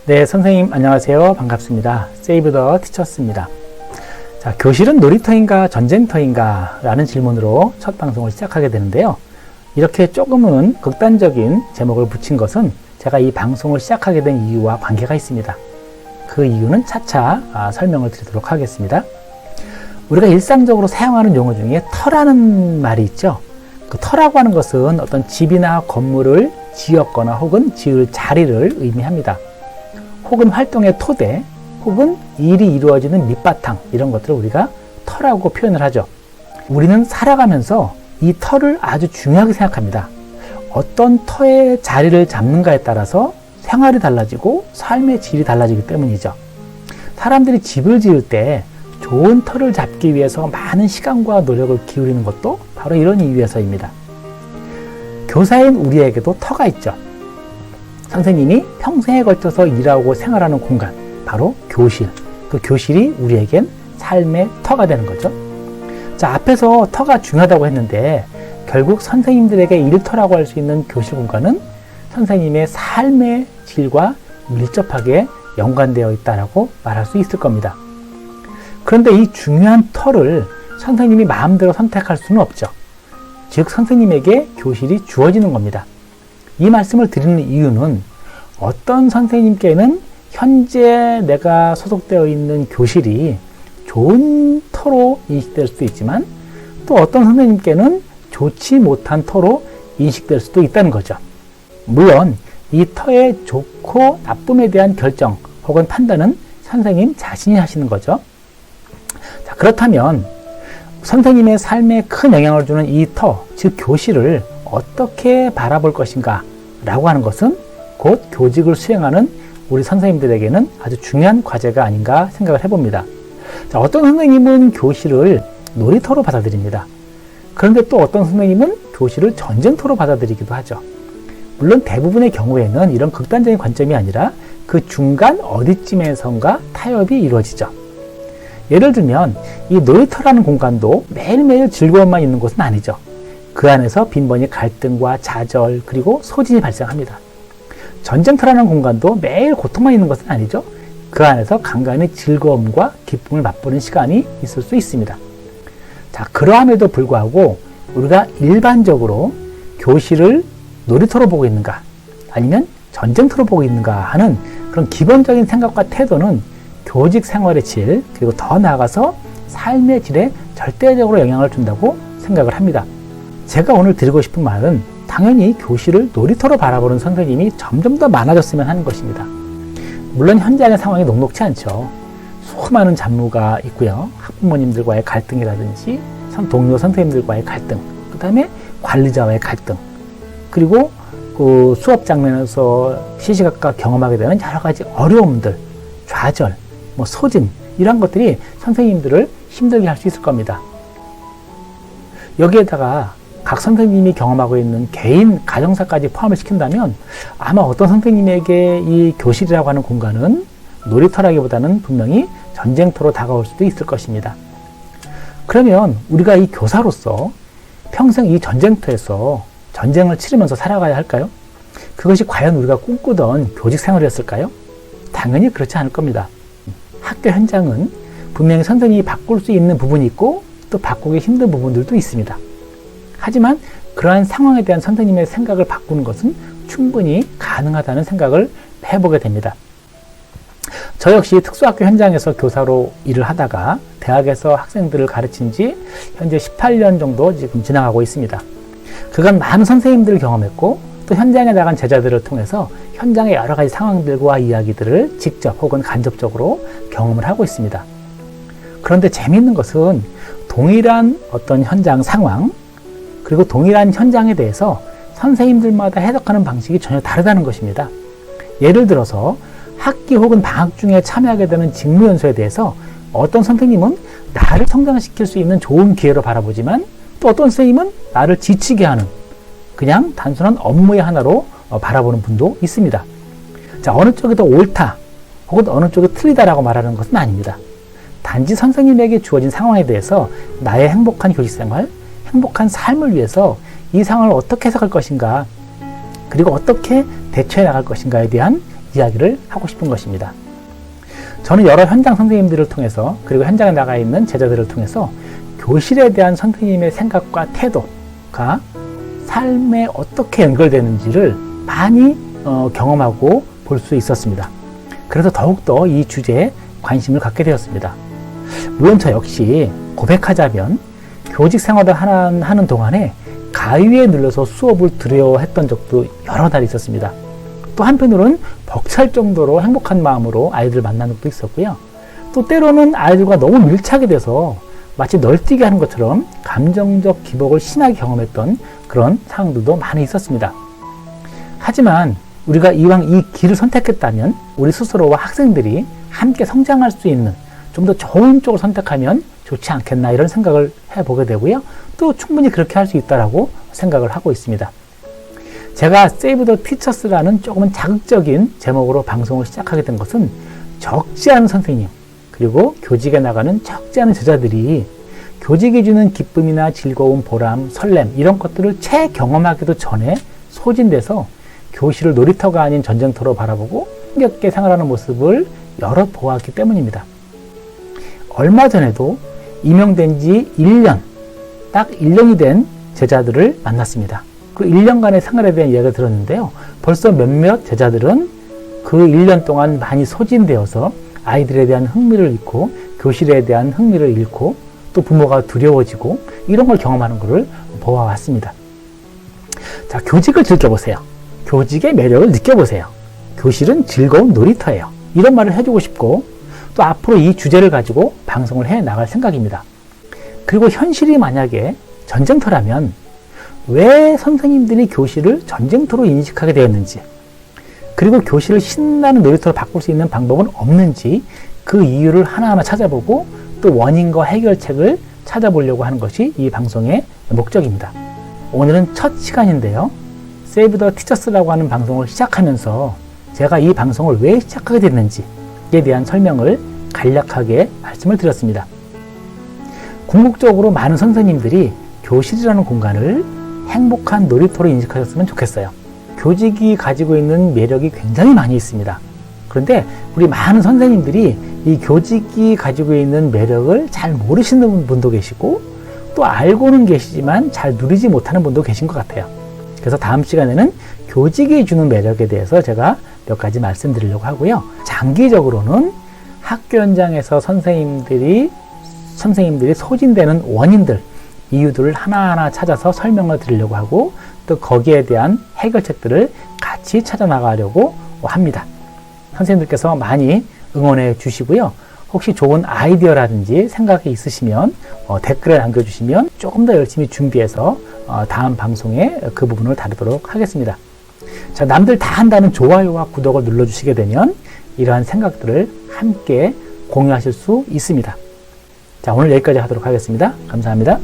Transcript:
네, 선생님 안녕하세요. 반갑습니다. 세이브 더 티처스입니다. 자, 교실은 놀이터인가 전쟁터인가? 라는 질문으로 첫 방송을 시작하게 되는데요. 이렇게 조금은 극단적인 제목을 붙인 것은 제가 이 방송을 시작하게 된 이유와 관계가 있습니다. 그 이유는 차차 설명을 드리도록 하겠습니다. 우리가 일상적으로 사용하는 용어 중에 터라는 말이 있죠. 그 터라고 하는 것은 어떤 집이나 건물을 지었거나 혹은 지을 자리를 의미합니다. 혹은 활동의 토대, 혹은 일이 이루어지는 밑바탕, 이런 것들을 우리가 터라고 표현을 하죠. 우리는 살아가면서 이 터를 아주 중요하게 생각합니다. 어떤 터의 자리를 잡는가에 따라서 생활이 달라지고 삶의 질이 달라지기 때문이죠. 사람들이 집을 지을 때 좋은 터를 잡기 위해서 많은 시간과 노력을 기울이는 것도 바로 이런 이유에서입니다. 교사인 우리에게도 터가 있죠. 선생님이 평생에 걸쳐서 일하고 생활하는 공간, 바로 교실. 그 교실이 우리에겐 삶의 터가 되는 거죠. 자, 앞에서 터가 중요하다고 했는데 결국 선생님들에게 일터라고 할 수 있는 교실 공간은 선생님의 삶의 질과 밀접하게 연관되어 있다고 말할 수 있을 겁니다. 그런데 이 중요한 터를 선생님이 마음대로 선택할 수는 없죠. 즉, 선생님에게 교실이 주어지는 겁니다. 이 말씀을 드리는 이유는 어떤 선생님께는 현재 내가 소속되어 있는 교실이 좋은 터로 인식될 수도 있지만 또 어떤 선생님께는 좋지 못한 터로 인식될 수도 있다는 거죠. 물론 이 터의 좋고 나쁨에 대한 결정 혹은 판단은 선생님 자신이 하시는 거죠. 자, 그렇다면 선생님의 삶에 큰 영향을 주는 이 터, 즉 교실을 어떻게 바라볼 것인가 라고 하는 것은 곧 교직을 수행하는 우리 선생님들에게는 아주 중요한 과제가 아닌가 생각을 해봅니다. 자, 어떤 선생님은 교실을 놀이터로 받아들입니다. 그런데 또 어떤 선생님은 교실을 전쟁터로 받아들이기도 하죠. 물론 대부분의 경우에는 이런 극단적인 관점이 아니라 그 중간 어디쯤에선가 타협이 이루어지죠. 예를 들면 이 놀이터라는 공간도 매일매일 즐거움만 있는 곳은 아니죠. 그 안에서 빈번히 갈등과 좌절 그리고 소진이 발생합니다. 전쟁터라는 공간도 매일 고통만 있는 것은 아니죠. 그 안에서 간간히 즐거움과 기쁨을 맛보는 시간이 있을 수 있습니다. 자, 그러함에도 불구하고 우리가 일반적으로 교실을 놀이터로 보고 있는가 아니면 전쟁터로 보고 있는가 하는 그런 기본적인 생각과 태도는 교직 생활의 질 그리고 더 나아가서 삶의 질에 절대적으로 영향을 준다고 생각을 합니다. 제가 오늘 드리고 싶은 말은 당연히 교실을 놀이터로 바라보는 선생님이 점점 더 많아졌으면 하는 것입니다. 물론 현장의 상황이 녹록지 않죠. 수많은 잡무가 있고요. 학부모님들과의 갈등이라든지 동료 선생님들과의 갈등, 그 다음에 관리자와의 갈등, 그리고 그 수업 장면에서 시시각각 경험하게 되는 여러 가지 어려움들, 좌절, 소진, 이런 것들이 선생님들을 힘들게 할 수 있을 겁니다. 여기에다가 각 선생님이 경험하고 있는 개인 가정사까지 포함을 시킨다면 아마 어떤 선생님에게 이 교실이라고 하는 공간은 놀이터라기보다는 분명히 전쟁터로 다가올 수도 있을 것입니다. 그러면 우리가 이 교사로서 평생 이 전쟁터에서 전쟁을 치르면서 살아가야 할까요? 그것이 과연 우리가 꿈꾸던 교직 생활이었을까요? 당연히 그렇지 않을 겁니다. 학교 현장은 분명히 선생님이 바꿀 수 있는 부분이 있고 또 바꾸기 힘든 부분들도 있습니다. 하지만 그러한 상황에 대한 선생님의 생각을 바꾸는 것은 충분히 가능하다는 생각을 해보게 됩니다. 저 역시 특수학교 현장에서 교사로 일을 하다가 대학에서 학생들을 가르친 지 현재 18년 정도 지금 지나가고 있습니다. 그간 많은 선생님들을 경험했고 또 현장에 나간 제자들을 통해서 현장의 여러 가지 상황들과 이야기들을 직접 혹은 간접적으로 경험을 하고 있습니다. 그런데 재미있는 것은 동일한 어떤 현장 상황 그리고 동일한 현장에 대해서 선생님들마다 해석하는 방식이 전혀 다르다는 것입니다. 예를 들어서 학기 혹은 방학 중에 참여하게 되는 직무연수에 대해서 어떤 선생님은 나를 성장시킬 수 있는 좋은 기회로 바라보지만 또 어떤 선생님은 나를 지치게 하는 그냥 단순한 업무의 하나로 바라보는 분도 있습니다. 자, 어느 쪽이 더 옳다 혹은 어느 쪽이 틀리다라고 말하는 것은 아닙니다. 단지 선생님에게 주어진 상황에 대해서 나의 행복한 교직생활, 행복한 삶을 위해서 이 상황을 어떻게 해석할 것인가 그리고 어떻게 대처해 나갈 것인가에 대한 이야기를 하고 싶은 것입니다. 저는 여러 현장 선생님들을 통해서 그리고 현장에 나가 있는 제자들을 통해서 교실에 대한 선생님의 생각과 태도가 삶에 어떻게 연결되는지를 많이 경험하고 볼 수 있었습니다. 그래서 더욱더 이 주제에 관심을 갖게 되었습니다. 물론 저 역시 고백하자면 교직 생활을 하는 동안에 가위에 눌려서 수업을 들으려 했던 적도 여러 날 있었습니다. 또 한편으로는 벅찰 정도로 행복한 마음으로 아이들을 만난 적도 있었고요. 또 때로는 아이들과 너무 밀착이 돼서 마치 널뛰게 하는 것처럼 감정적 기복을 심하게 경험했던 그런 상황들도 많이 있었습니다. 하지만 우리가 이왕 이 길을 선택했다면 우리 스스로와 학생들이 함께 성장할 수 있는 좀 더 좋은 쪽을 선택하면 좋지 않겠나 이런 생각을 해보게 되고요. 또 충분히 그렇게 할 수 있다라고 생각을 하고 있습니다. 제가 Save the Teachers라는 조금은 자극적인 제목으로 방송을 시작하게 된 것은 적지 않은 선생님 그리고 교직에 나가는 적지 않은 제자들이 교직이 주는 기쁨이나 즐거움, 보람, 설렘 이런 것들을 채 경험하기도 전에 소진돼서 교실을 놀이터가 아닌 전쟁터로 바라보고 힘겹게 생활하는 모습을 여럿 보았기 때문입니다. 얼마 전에도 임용된 지 1년, 딱 1년이 된 제자들을 만났습니다. 그 1년간의 생활에 대한 이야기를 들었는데요. 벌써 몇몇 제자들은 그 1년 동안 많이 소진되어서 아이들에 대한 흥미를 잃고 교실에 대한 흥미를 잃고 또 부모가 두려워지고 이런 걸 경험하는 것을 보아왔습니다. 자, 교직을 즐겨보세요. 교직의 매력을 느껴보세요. 교실은 즐거운 놀이터예요. 이런 말을 해주고 싶고 또 앞으로 이 주제를 가지고 방송을 해 나갈 생각입니다. 그리고 현실이 만약에 전쟁터라면 왜 선생님들이 교실을 전쟁터로 인식하게 되었는지 그리고 교실을 신나는 놀이터로 바꿀 수 있는 방법은 없는지 그 이유를 하나하나 찾아보고 또 원인과 해결책을 찾아보려고 하는 것이 이 방송의 목적입니다. 오늘은 첫 시간인데요. Save the Teachers라고 하는 방송을 시작하면서 제가 이 방송을 왜 시작하게 됐는지에 대한 설명을 간략하게 말씀을 드렸습니다. 궁극적으로 많은 선생님들이 교실이라는 공간을 행복한 놀이터로 인식하셨으면 좋겠어요. 교직이 가지고 있는 매력이 굉장히 많이 있습니다. 그런데 우리 많은 선생님들이 이 교직이 가지고 있는 매력을 잘 모르시는 분도 계시고 또 알고는 계시지만 잘 누리지 못하는 분도 계신 것 같아요. 그래서 다음 시간에는 교직이 주는 매력에 대해서 제가 몇 가지 말씀드리려고 하고요. 장기적으로는 학교 현장에서 선생님들이 소진되는 원인들, 이유들을 하나하나 찾아서 설명을 드리려고 하고 또 거기에 대한 해결책들을 같이 찾아 나가려고 합니다. 선생님들께서 많이 응원해 주시고요. 혹시 좋은 아이디어라든지 생각이 있으시면 댓글에 남겨주시면 조금 더 열심히 준비해서 다음 방송에 그 부분을 다루도록 하겠습니다. 자, 남들 다 한다는 좋아요와 구독을 눌러주시게 되면 이러한 생각들을 함께 공유하실 수 있습니다. 자, 오늘 여기까지 하도록 하겠습니다. 감사합니다.